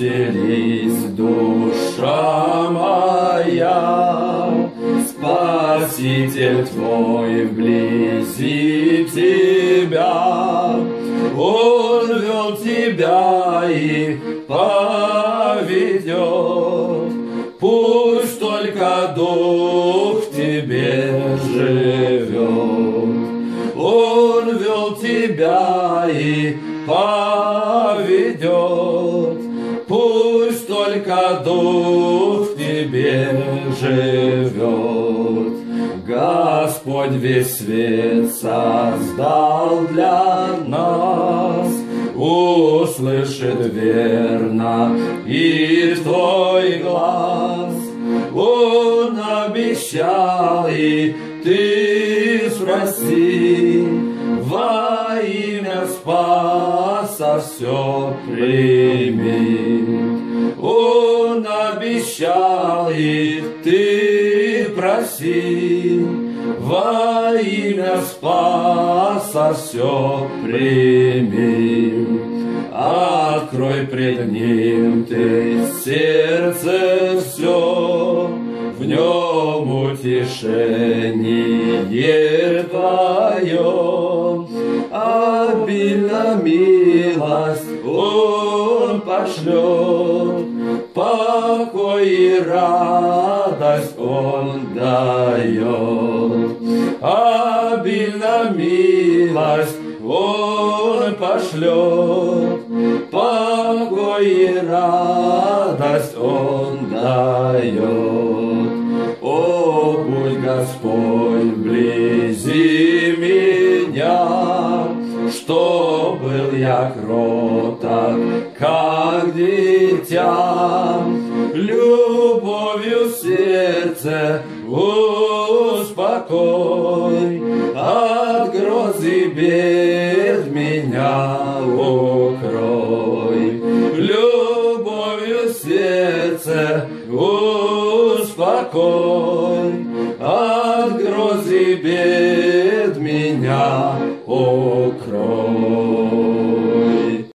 веселись, душа моя, Спаситель твой вблизи тебя. Он вел тебя и поведет, пусть только Дух в тебе живет. Он вел тебя и поведет, пусть только Дух в тебе живет. Господь весь свет создал для нас, услышит верно и твой глаз. Он обещал, и ты спроси, во имя Спаса все прими. Он обещал, и ты проси, во имя Спаса все прими. Открой пред Ним ты сердце все, в нем утешение твое. Обильно милость Он пошлет, покой и радость Он дает. Обильно милость Он пошлет, покой и радость Он дает. О, будь Господь вблизи меня, что был я кроток, как дитя, любовью сердце успокой, от гроз и бед меня укрой. Любовью сердце успокой, от гроз и бед меня укрой.